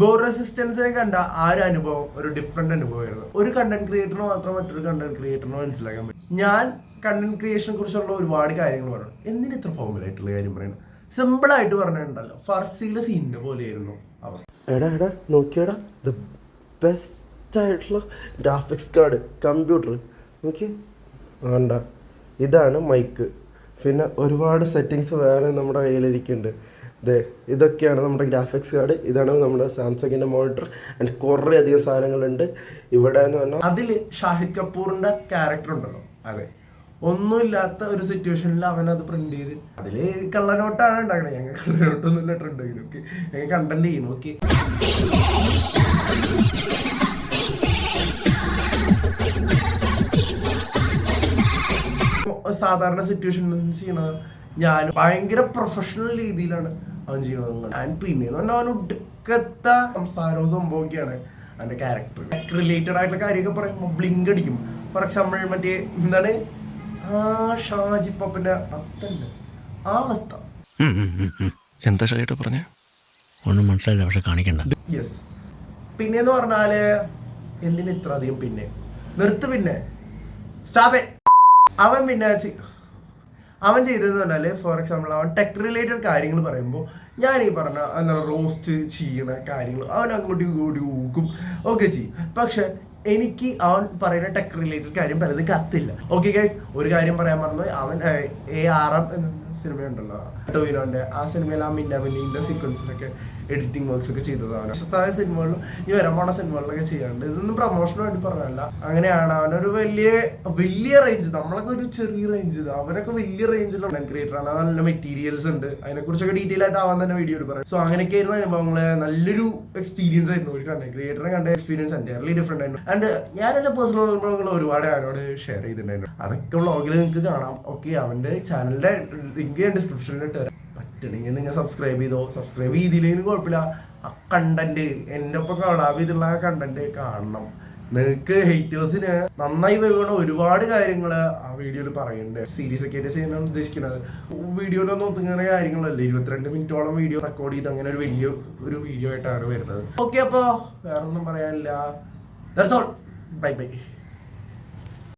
Bore റെസിസ്റ്റൻസിനെ കണ്ട ആ ഒരു അനുഭവം ഒരു ഡിഫറെന്റ് അനുഭവമായിരുന്നു. ഒരു കണ്ടന്റ് ക്രിയേറ്ററിന് മാത്രം മറ്റൊരു കണ്ടന്റ് ക്രിയേറ്ററിന് മനസ്സിലാക്കാൻ പറ്റും. ഞാൻ കണ്ടന്റ് ക്രിയേഷനെ കുറിച്ചുള്ള ഒരുപാട് കാര്യങ്ങൾ പറഞ്ഞു. എന്തിന് ഇത്ര ഫോർമലായിട്ടുള്ള കാര്യം പറയുന്നത്? സിമ്പിൾ ആയിട്ട് പറഞ്ഞിട്ടുണ്ടല്ലോ, ഫർസിയിലെ സീനിന്റെ പോലെയായിരുന്നു അവസ്ഥ. എടാ നോക്കിയടാ, ദ ബെസ്റ്റ് ആയിട്ടുള്ള ഗ്രാഫിക്സ് കാർഡ്, കമ്പ്യൂട്ടർ നോക്കി വേണ്ട. ഇതാണ് മൈക്ക്, പിന്നെ ഒരുപാട് സെറ്റിങ്സ് വേറെ നമ്മുടെ കയ്യിലിരിക്കുന്നുണ്ട്. ഇതൊക്കെയാണ് നമ്മുടെ ഗ്രാഫിക്സ് കാർഡ്, ഇതാണ് നമ്മുടെ സാംസങ്ങിൻ്റെ മോണിറ്റർ, ആൻഡ് കുറേ അധികം സാധനങ്ങളുണ്ട് ഇവിടെ എന്ന് പറഞ്ഞാൽ. അതിൽ ഷാഹിദ് കപൂറിന്റെ ക്യാരക്ടർ ഉണ്ടല്ലോ, അതെ, ഒന്നുമില്ലാത്ത ഒരു സിറ്റുവേഷനിൽ അവൻ അത് പ്രിന്റ് ചെയ്ത് അതില് കള്ളനോട്ടാണ് ഉണ്ടാക്കണത്. ഞങ്ങൾ കള്ളനോട്ടൊന്നും ഇട്ടിട്ടുണ്ടെങ്കിലും ഓക്കെ, ഞങ്ങൾ കണ്ടന്റ് ചെയ്യുന്നു ഓക്കെ. സാധാരണ സിറ്റുവേഷൻ ചെയ്യണത് ഞാൻ ഭയങ്കര പ്രൊഫഷണൽ രീതിയിലാണ് അവൻ ചെയ്യണത്. ആൻഡ് പിന്നെന്ന് പറഞ്ഞാൽ അവൻ ഒടുക്കത്ത സംസാരവും സംഭവമൊക്കെയാണ് അവൻ്റെ ക്യാരക്ടർ. റിലേറ്റഡ് ആയിട്ടുള്ള കാര്യമൊക്കെ പറയുമ്പോൾ ബ്ലിങ്ക് അടിക്കും. ഫോർ എക്സാമ്പിൾ മറ്റേ എന്താണ് ഷാജി പപ്പന്റെ അത്തല്ല ആ അവസ്ഥ. എന്താ ഷാജിട്ട് പറഞ്ഞ ഒന്നും മനസ്സിലായില്ല, പക്ഷെ കാണിക്കണ്ട. യെസ്. പിന്നെന്ന് പറഞ്ഞാല് എന്തിന് ഇത്ര അധികം പിന്നെ നിർത്ത്, പിന്നെ സ്റ്റാപ്പ്. അവൻ ചെയ്തതെന്ന് പറഞ്ഞാൽ ഫോർ എക്സാമ്പിൾ അവൻ ടെക് റിലേറ്റഡ് കാര്യങ്ങൾ പറയുമ്പോൾ ഞാൻ ഈ പറഞ്ഞ എന്താണ് റോസ്റ്റ് ചെയ്യണ കാര്യങ്ങൾ അവൻ അങ്ങോട്ടും ഇങ്ങോട്ടും ഊക്കും ഒക്കെ ചെയ്യും. പക്ഷെ എനിക്ക് അവൻ പറയുന്ന ടെക് റിലേറ്റഡ് കാര്യം പലതും കത്തില്ല. ഓക്കെ ഗൈസ്, ഒരു കാര്യം പറയാൻ പറഞ്ഞു. അവൻ ARM എന്ന സിനിമയുണ്ടല്ലോ ടോവിനോന്റെ, ആ സിനിമയിൽ ആ മിന്നാമിന്നിന്റെ സീക്വൻസിലൊക്കെ എഡിറ്റിംഗ് വർക്ക്സ് ഒക്കെ ചെയ്തതാണ്. സിനിമകളിലും ഈ വരാൻ പോണ സിനിമകളിലൊക്കെ ചെയ്യാറുണ്ട്. ഇതൊന്നും പ്രൊമോഷന് വേണ്ടി പറഞ്ഞല്ല. അങ്ങനെയാണ് അവനൊരു വലിയ റേഞ്ച്, നമ്മളൊക്കെ ഒരു ചെറിയ റേഞ്ച്, അവനൊക്കെ വലിയ റേഞ്ചിലുള്ള ക്രിയേറ്റർ ആണ്. നല്ല മെറ്റീരിയൽസ് ഉണ്ട്, അതിനെക്കുറിച്ചൊക്കെ ഡീറ്റെയിൽ ആയിട്ട് അവൻ തന്നെ വീഡിയോയിൽ പറയും. സോ അങ്ങനെയൊക്കെ ആയിരുന്നു അനുഭവങ്ങള്. നല്ലൊരു എക്സ്പീരിയൻസ് ആയിരുന്നു. ഒരു കണ്ടന്റ് ക്രിയേറ്ററിനെ കണ്ട എക്സ്പീരിയൻസ് എൻ്റയർലി ഡിഫറെന്റ് ആയിരുന്നു. ആൻഡ് ഞാൻ എൻ്റെ പേഴ്സണൽ അനുഭവങ്ങൾ ഒരുപാട് അവനോട് ഷെയർ ചെയ്തിട്ടുണ്ടായിരുന്നു. അതൊക്കെ വ്ളോഗിൽ നിങ്ങൾക്ക് കാണാം. ഓക്കെ, അവൻ്റെ ചാനലിന്റെ ലിങ്ക് ഞാൻ ഡിസ്ക്രിപ്ഷനിൽ ഇട്ട് തരാം. പറ്റണമെങ്കിൽ നിങ്ങൾ സബ്സ്ക്രൈബ് ചെയ്തോ. സബ്സ്ക്രൈബ് ചെയ്തില്ലെങ്കിലും കുഴപ്പമില്ല. ആ കണ്ടന്റ് എൻ്റെ ഒപ്പം കൊളാബ് ചെയ്തിട്ടുള്ള ആ കണ്ടന്റ് കാണണം. നിങ്ങൾക്ക് ഹേറ്റേഴ്സിന് നന്നായി വീണ ഒരുപാട് കാര്യങ്ങൾ ആ വീഡിയോയിൽ പറയുന്നുണ്ട്. സീരീസ് ഒക്കെ ആയിട്ട് ചെയ്യാനാണ് ഉദ്ദേശിക്കുന്നത്. വീഡിയോയിലൊന്നും ഒത്തുങ്ങുന്ന കാര്യങ്ങളല്ല. 22 മിനിറ്റോളം വീഡിയോ റെക്കോർഡ് ചെയ്ത് അങ്ങനെ ഒരു വീഡിയോ ആയിട്ടാണ് വരുന്നത്. ഓക്കെ, അപ്പോൾ വേറൊന്നും പറയാനില്ല. That's all. Bye bye.